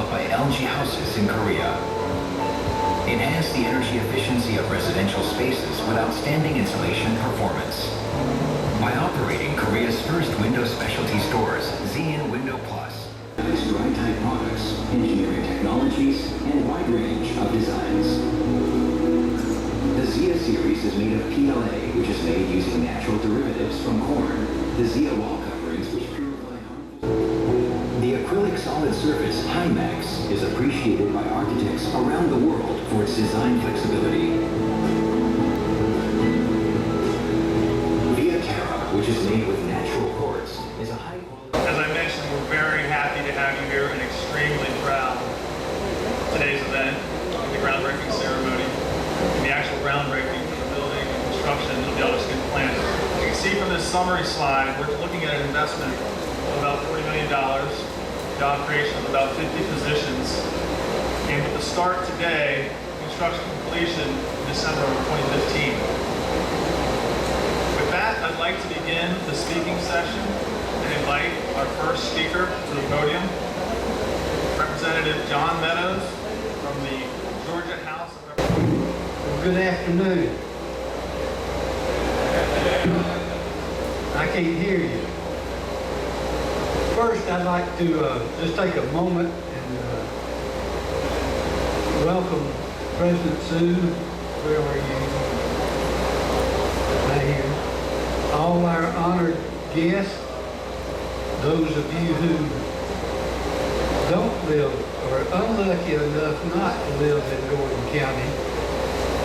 developed by Lgha우시스 in Korea. Enhance the energy efficiency of residential spaces with outstanding insulation performance. By operating Korea's first window specialty stores, ZN Window Plus. Dry-type products, engineering technologies, and wide range of designs. The Zia series is made of PLA, which is made using natural derivatives from corn. The Zia wall coverings, which purify harmful. The acrylic solid surface Hymax is appreciated by architects around the world for its design flexibility. Which is made with natural quartz, is a high quality. As I mentioned, we're very happy to have you here and extremely proud of today's event, the groundbreaking ceremony, and the actual groundbreaking for the building and construction of the Autoskin plant. As you can see from this summary slide, we're looking at an investment of about $40 million, job creation of about 50 positions, and with the start today, construction completion in December of 2015. With that, I'd like to begin the speaking session and invite our first speaker to the podium, Representative John Meadows from the Georgia House of Representatives. Well, good afternoon. I can't hear you. First, I'd like to just take a moment and welcome President Sue. Where are you? Right here. All our honored guests, those of you who don't live or are unlucky enough not to live in Gordon County,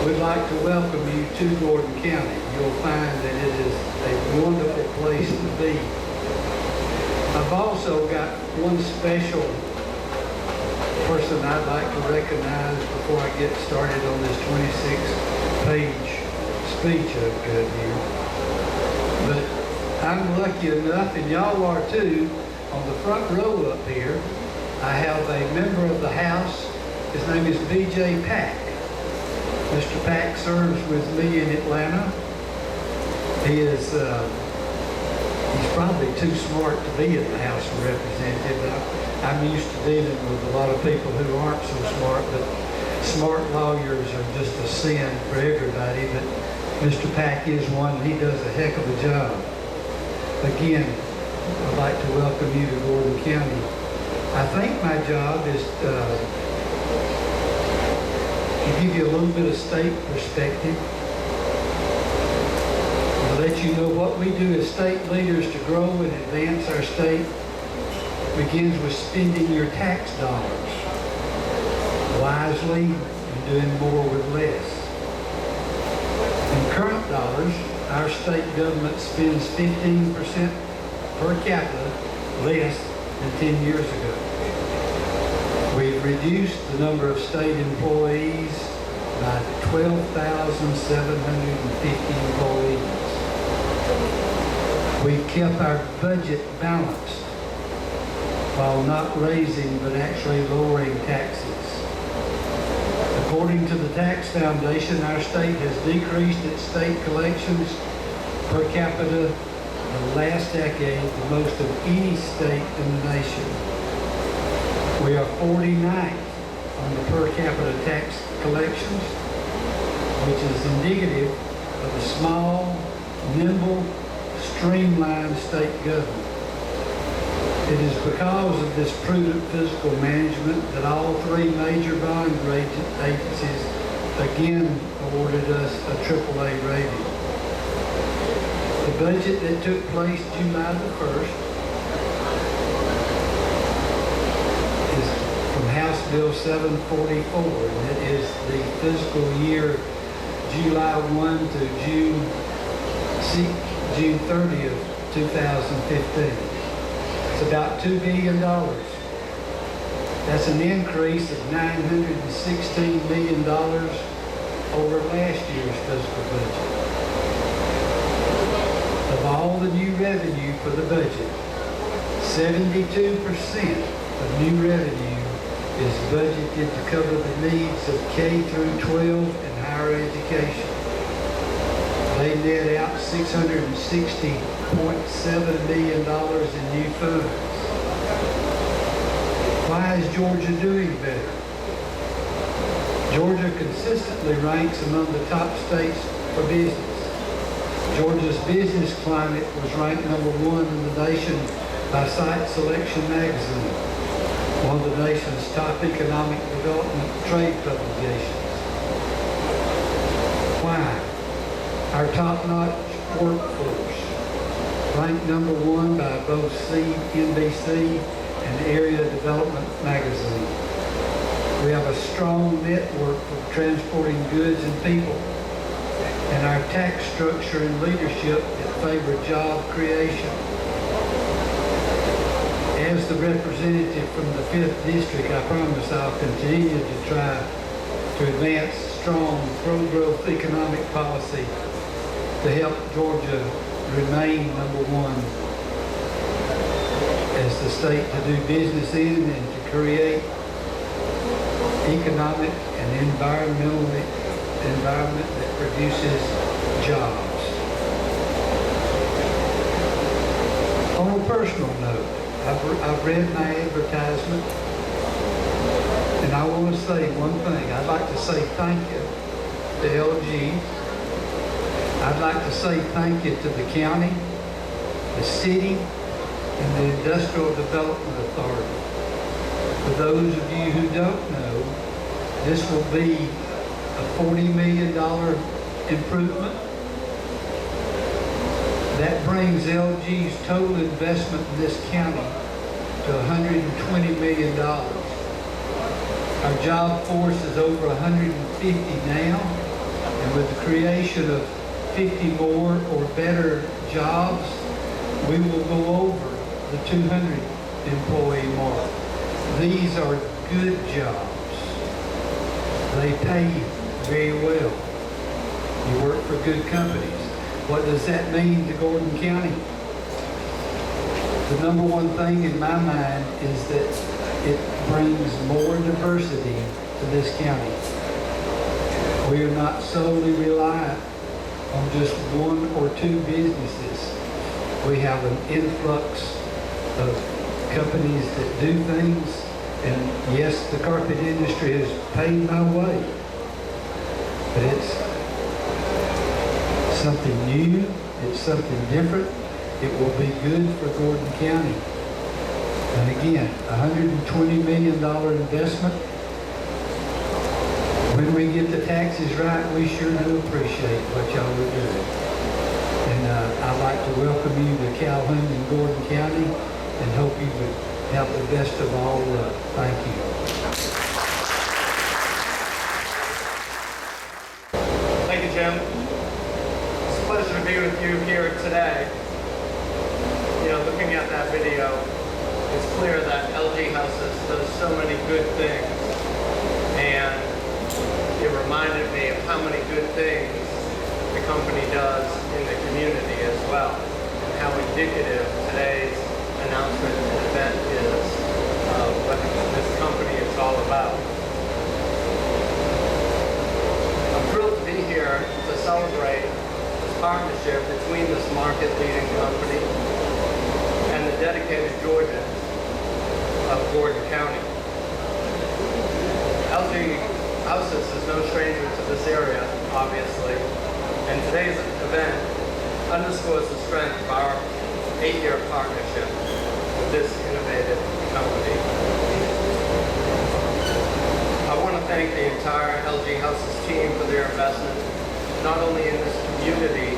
we'd like to welcome you to Gordon County. You'll find that it is a wonderful place to be. I've also got one special person I'd like to recognize before I get started on this 26-page speech I've got here. But I'm lucky enough, and y'all are too, on the front row up here, I have a member of the House. His name is B.J. Pack. Mr. Pack serves with me in Atlanta. He is, he's probably too smart to be in the House of Representatives. I'm used to dealing with a lot of people who aren't so smart, but smart lawyers are just a sin for everybody. But Mr. Pack is one. He does a heck of a job. Again, I'd like to welcome you to Gordon County. I think my job is to give you a little bit of state perspective, to let you know what we do as state leaders to grow and advance our state begins with spending your tax dollars wisely and doing more with less. In current dollars, our state government spends 15% per capita less than 10 years ago. We've reduced the number of state employees by 12,750 employees. We've kept our budget balanced while not raising but actually lowering taxes. According to the Tax Foundation, our state has decreased its state collections per capita the last decade, the most of any state in the nation. We are 49th on the per capita tax collections, which is indicative of a small, nimble, streamlined state government. It is because of this prudent fiscal management that all three major bond agencies again awarded us a AAA rating. The budget that took place July the 1st is from House Bill 744, and it is the fiscal year July 1 to June 30th, 2015. It's about $2 billion. That's an increase of $916 million over last year's fiscal budget. Of all the new revenue for the budget, 72% of new revenue is budgeted to cover the needs of K through 12 and higher education. They net out $660.7 million in new funds. Why is Georgia doing better? Georgia consistently ranks among the top states for business. Georgia's business climate was ranked #1 in the nation by Site Selection magazine, one of the nation's top economic development trade publications. Why? Our top-notch workforce, ranked #1 by both CNBC and Area Development magazine. We have a strong network for transporting goods and people, and our tax structure and leadership that favor job creation. As the representative from the 5th District, I promise I'll continue to try to advance strong pro-growth economic policy to help Georgia remain #1 as the state to do business in and to create economic and environment that produces jobs. On a personal note, I've read my advertisement, and I want to say one thing. I'd like to say thank you to LG. I'd like to say thank you to the county, the city, and the Industrial Development Authority. For those of you who don't know, this will be a $40 million improvement. That brings LG's total investment in this county to $120 million. Our job force is over 150 now, and with the creation of 50 more or better jobs, we will go over the 200 employee mark. These are good jobs. They pay very well. You work for good companies. What does that mean to Gordon County? The #1 thing in my mind is that it brings more diversity to this county. We are not solely reliant on just one or two businesses. We have an influx of companies that do things, and yes, the carpet industry has paid my way, but it's something new, it's something different. It will be good for Gordon County. And again, $120 million investment. When we get the taxes right, we sure do appreciate what y'all are doing. And I'd like to welcome you to Calhoun and Gordon County, and hope you would have the best of all luck. Thank you. Thank you, Jim. It's a pleasure to be with you here today. You know, looking at that video, it's clear that Lghausiss does so many good things, and it reminded me of how many good things the company does in the community as well, and how indicative today's announcement and event is of what this company is all about. I'm thrilled to be here to celebrate this partnership between this market-leading company and the dedicated Georgians of Gordon County. Lghausiss is no stranger to this area, obviously, and today's event underscores the strength of our 8-year partnership with this innovative company. I want to thank the entire Lghausiss team for their investment, not only in this community,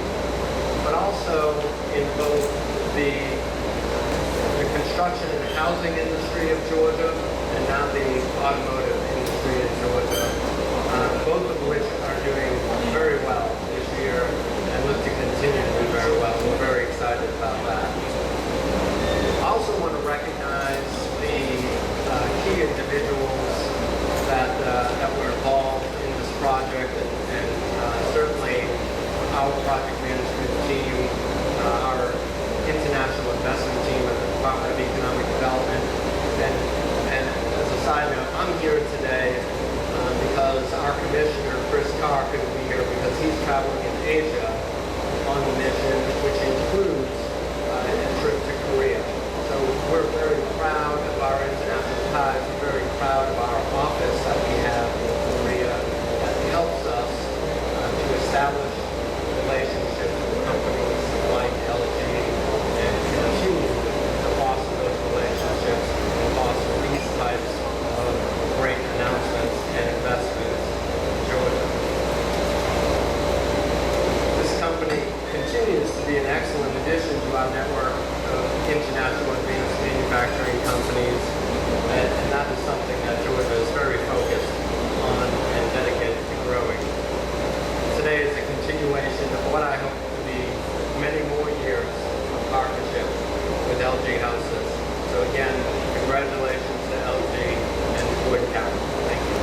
but also in both the construction and housing industry of Georgia, and now the automotive industry in Georgia, both of which are doing very well this year and look to continue to do very well. We're very excited about that. I also want to recognize the key individuals that were involved in this project, and certainly our project management team, our international investment team at the Department of Economic Development. And as a side note, I'm here today because our commissioner, Chris Carr, couldn't be here because he's traveling in Asia on the mission, which includes a trip to Korea. So we're very proud of our international ties Gordon County. Thank you.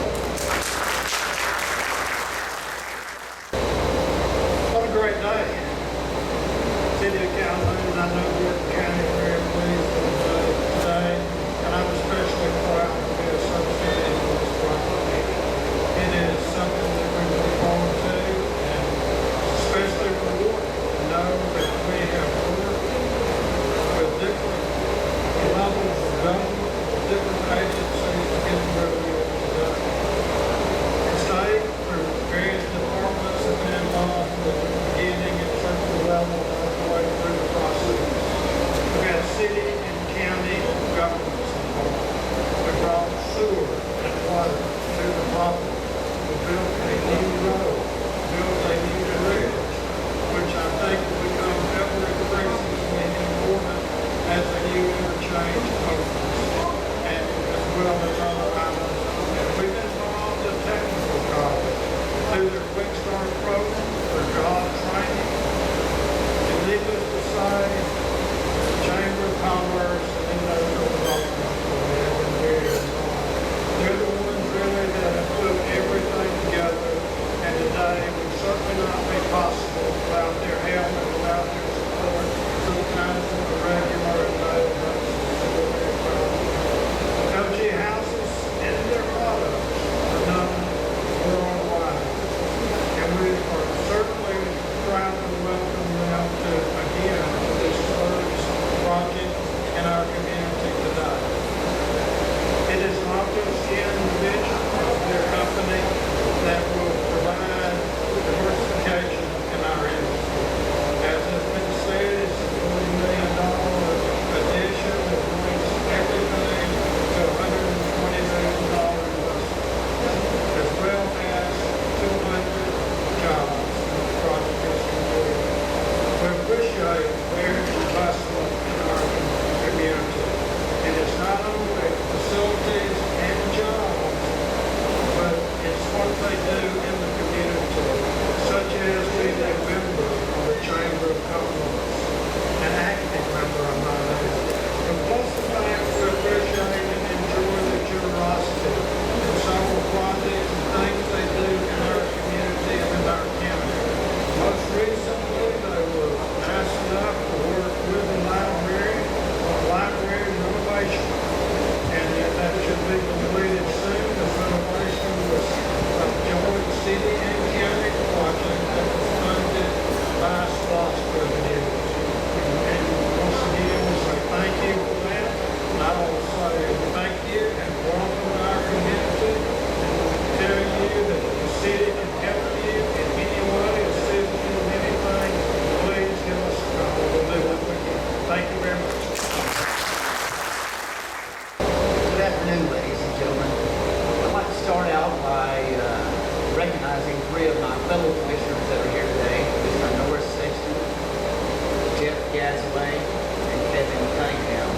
What a great day. City of Calhoun, I know Gordon County is very pleased with the day today, and I'm especially proud to be associated with this project. It is something that we look forward to, and especially rewarding to know that we have worked with different levels of government, different agencies to get where we are today. The state, through various departments, have been involved with the beginning at certain level all the way through the process. We had city and county governments involved. We brought sewer and water to the property. We built a new road, built a new bridge, which I think will become ever increasingly important as a new interchange opens, and as well as other items. And we've been involved in technical college through their Quick Start program, their job training. And needless to say, the Chamber of Commerce and those developments we have been very involved. They're the ones really that have put everything together, and today would certainly not be possible without their help and without their support, sometimes on a regular and daily basis. So we're very proud. Hausys and their products are known worldwide, and we are certainly proud to welcome them to, again, to this first project in our community today. It is an Autoskin division of their company that will provide diversification in our industry. As has been said, it's a $40 million addition that brings everything to $120 million investment, as well as 200 jobs when the project is completed. We appreciate their investment in our community. It is not only facilities and jobs, but it's what they do in the community, such as being a member of the Chamber of Commerce, an active member of my life. But plus the fact we appreciate and enjoy the generosity in several projects and things they do in our community and in our county. Most recently, they were nice enough to work with the library on library renovation, and that should be completed soon. The renovation was a joint city and county project that was funded by SPOS revenues. And once again, we say thank you for that. And I will say thank you and welcome to our community, and tell you that the city can help you in any way, assist you in anything. Please give us a call. We'll do what we can. Thank you very much. Good afternoon, ladies and gentlemen. I'd like to start out by recognizing three of my fellow commissioners that are here today: Mr. Norris Sexton, Jeff Gasaway, and Kevin Cunningham.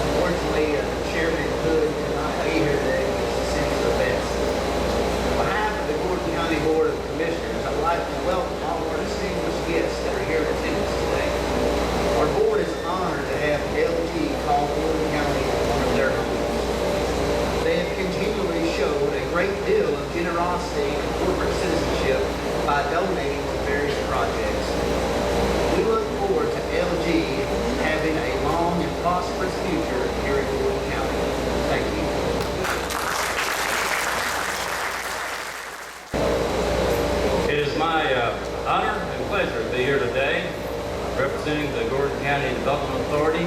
Unfortunately, Chairman Hood could not be here today, which is sends the best. On behalf of the Gordon County Board of Commissioners, I'd like to welcome all our distinguished guests that are here in attendance today. Our board is honored to have LG call Gordon County one of their homes. They have continually showed a great deal of generosity and corporate citizenship by donating to various projects. We look forward to LG having a long and prosperous future here in Gordon County. Thank you. It is my honor and pleasure to be here today representing the Gordon County Development Authority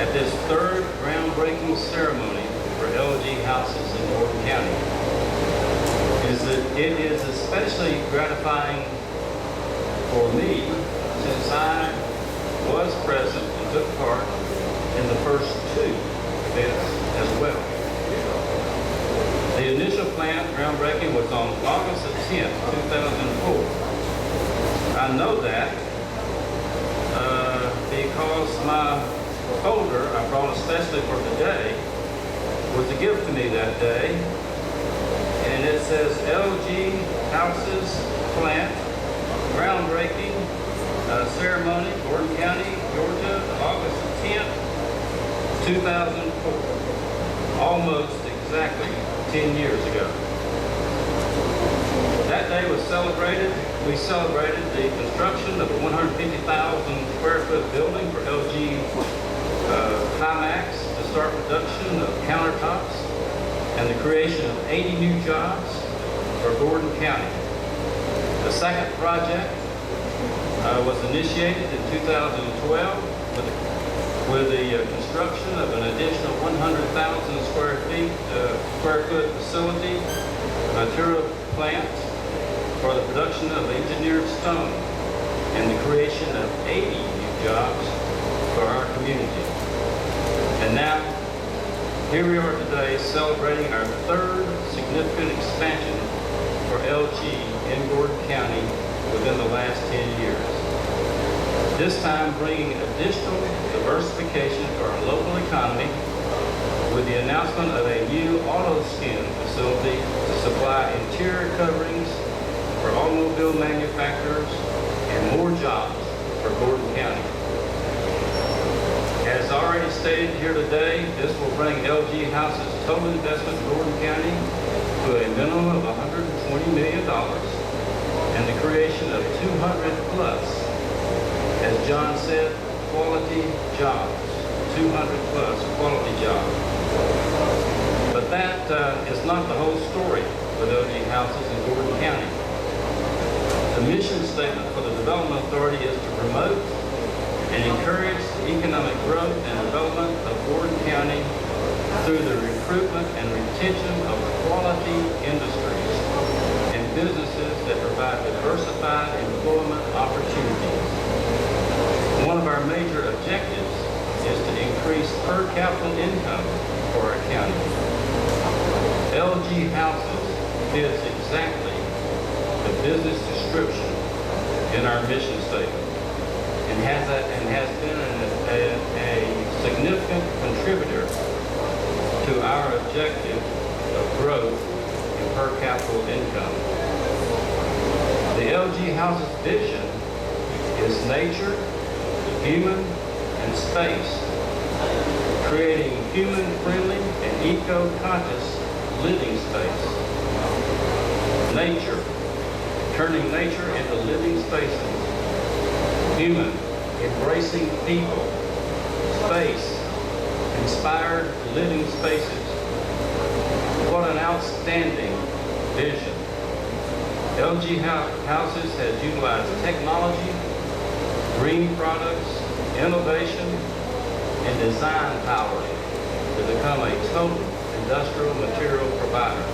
at this third groundbreaking ceremony for Lgha우시스 in Gordon County. It is especially gratifying for me since I was present and took part in the first two events as well. The initial plant groundbreaking was on August the 10th, 2004. I know that because my folder I brought especially for today was a gift to me that day, and it says Lgha우시스 plant groundbreaking ceremony, Gordon County, Georgia, August the 10th, 2004. Almost exactly 10 years ago. That day was celebrated. We celebrated the construction of a 150,000 square foot building for LG Hymax to start production of countertops and the creation of 80 new jobs for Gordon County. The second project was initiated in 2012 with the construction of an additional 100,000 square foot facility, material plant for the production of engineered stone and the creation of 80 new jobs for our community. And now, here we are today celebrating our third significant expansion for LG in Gordon County within the last 10 years. This time bringing additional diversification to our local economy with the announcement of a new Autoskin facility to supply interior coverings for automobile manufacturers and more jobs for Gordon County. As already stated here today, this will bring Lghausys' total investment in Gordon County to a minimum of $120 million and the creation of 200 plus, as John said, quality jobs, 200 plus quality jobs. But that is not the whole story with Lghausys in Gordon County. The mission statement for the Development Authority is to promote and encourage the economic growth and development of Gordon County through the recruitment and retention of quality industries and businesses that provide diversified employment opportunities. One of our major objectives is to increase per capita income for our county. Lghausys fits exactly the business description in our mission statement and has been a significant contributor to our objective of growth in per capita income. The Lghausys vision is nature, human, and space, creating human-friendly and eco-conscious living space. Nature, turning nature into living spaces. Human, embracing people. Space, inspired living spaces. What an outstanding vision. Lghausys has utilized technology, green products, innovation, and design power to become a total industrial material provider.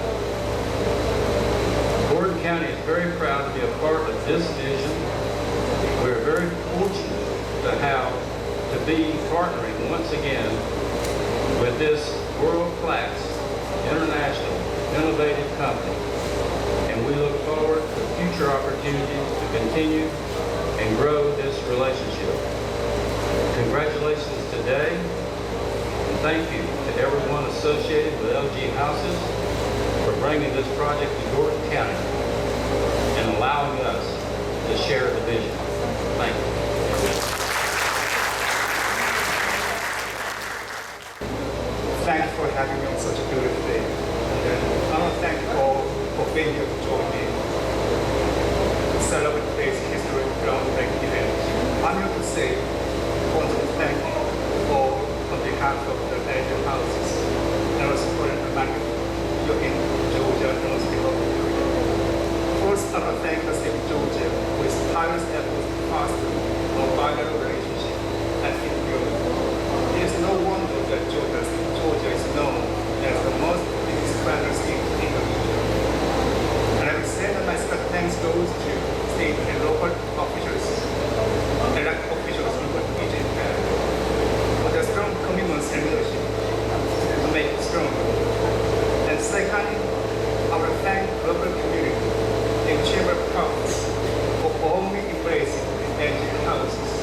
Gordon County is very proud to be a part of this vision. We're very fortunate to be partnering once again with this world-class, international, innovative company. And we look forward to future opportunities to continue and grow this relationship. Congratulations today, and thank you to everyone associated with Lghausys for bringing this project to Gordon County and allowing us to share the vision. Thank you. Thank you for having me on such a beautiful day. And I want to thank you all for being here to join me to celebrate today's history groundbreaking event. I'm here to say, I want to thank you all on behalf of the Adairsville and also for the market you're in Georgia and also the local area. First, I want to thank the state of Georgia for its tireless efforts to foster a bilateral relationship and keep growing. It is no wonder that Georgia is known as the most business friendly state in the region. And I would say that my special thanks goes to state and local officials, elected officials in the region for their strong commitment and leadership to make it stronger. And second, I would thank the local community and Chamber of Commerce for warmly embracing the Lghausys.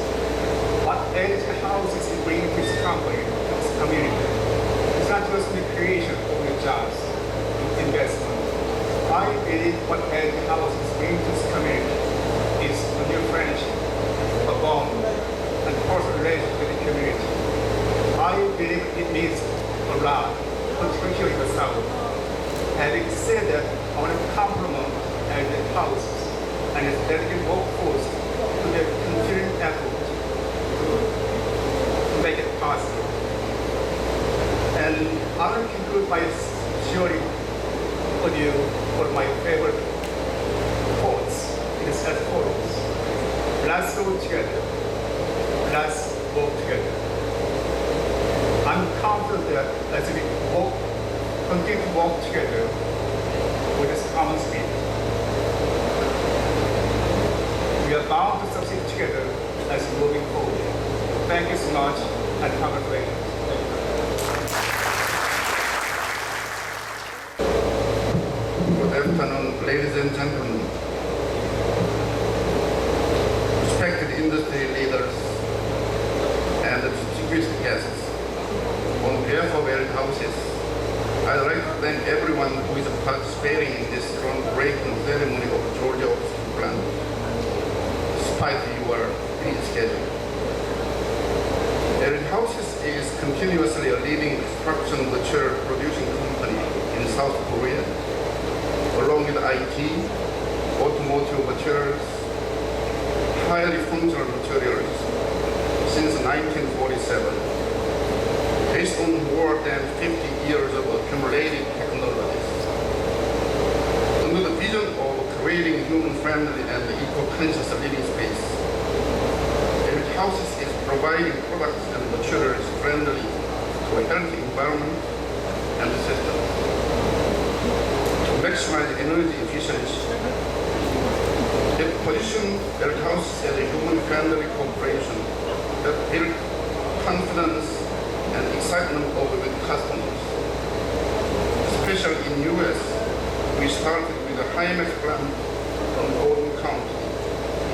What Lghausys is bringing to this company, to this community, is not just the creation of new jobs and investment. I believe what Lghausys is bringing to this community is a new friendship, a bond, and personal relationship with the community. I believe it needs a lot, particularly in the South, Having said that, I want to compliment Hausys and its dedicated workforce to their continuing effort to make it possible. And I will conclude by sharing with you one of my favorite quotes. It is as follows: let's go together, let's work together. I'm confident that as we continue to work together with this common spirit, we are bound to succeed together as moving forward. Thank you so much, and congratulations. Good afternoon, ladies and gentlemen, respected industry leaders, and distinguished guests. On behalf of Lgha우시스, I'd like to thank everyone who is participating in this groundbreaking ceremony of Georgia Autoskin plant, despite your busy schedule. Lgha우시스 is continuously a leading construction material producing company in South Korea, along with IT, automotive materials, highly functional materials, since 1947. Based on more than 50 years of accumulated technologies. Under the vision of creating human-friendly and eco-conscious living space, Hausys is providing products and materials friendly to a healthy environment and systems. To maximize energy efficiency, it positions Hausys as a human-friendly corporation that builds confidence and excitement with customers. Especially in US, we started with a Himax plant from Golden County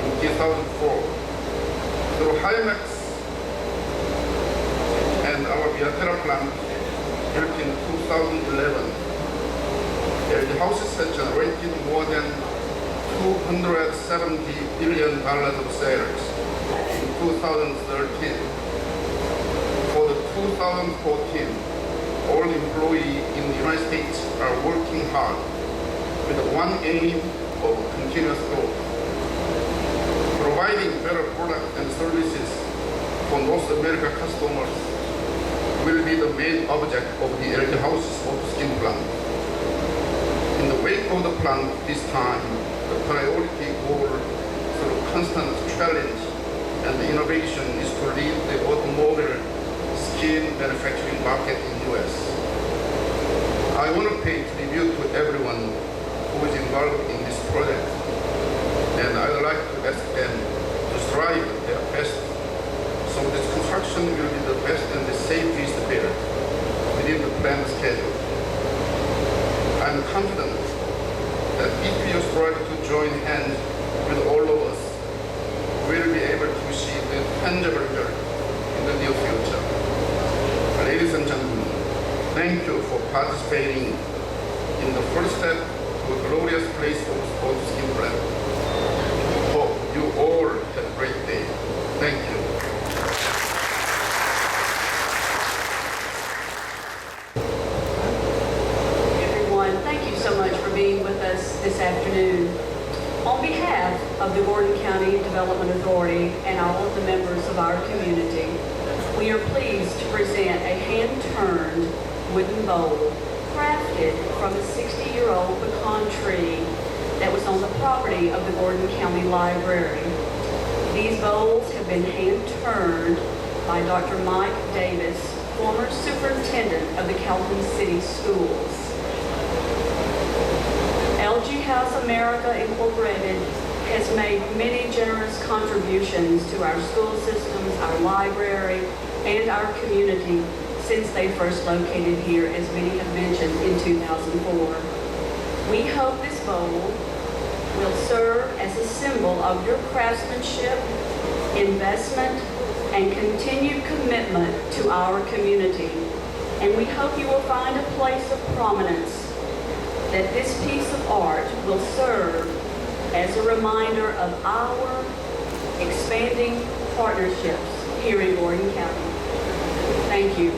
in 2004. Through Himax and our Vietera plant built in 2011, Hausys has generated more than $270 billion of sales in 2013. For the 2014, all employees in the United States are working hard with one aim of continuous growth. Providing better products and services for North America customers will be the main object of the Lgha우시스 Autoskin plant. In the wake of the plant this time, the priority goal through constant challenge and innovation is to lead the automobile skin manufacturing market in US. I want to pay tribute to everyone who is involved in this project, and I would like to ask them to strive their best so this construction will be the best and the safest built within the planned schedule. I'm confident that if you strive to join hands with all of us, we'll be able to see the tangible result in the near future. Ladies and gentlemen, thank you for participating in the first step to a glorious place of Autoskin plant. Hope you all have a great day. Thank you. Everyone, thank you so much for being with us this afternoon. On behalf of the Gordon County Development Authority and all of the members of our community, we are pleased to present a hand-turned wooden bowl crafted from a 60-year-old pecan tree that was on the property of the Gordon County Library. These bowls have been hand-turned by Dr. Mike Davis, former superintendent of the Calhoun City Schools. Lgha우시스 America Incorporated has made many generous contributions to our school systems, our library, and our community since they first located here, as many have mentioned, in 2004. We hope this bowl will serve as a symbol of your craftsmanship, investment, and continued commitment to our community. And we hope you will find a place of prominence, that this piece of art will serve as a reminder of our expanding partnerships here in Gordon County. Thank you.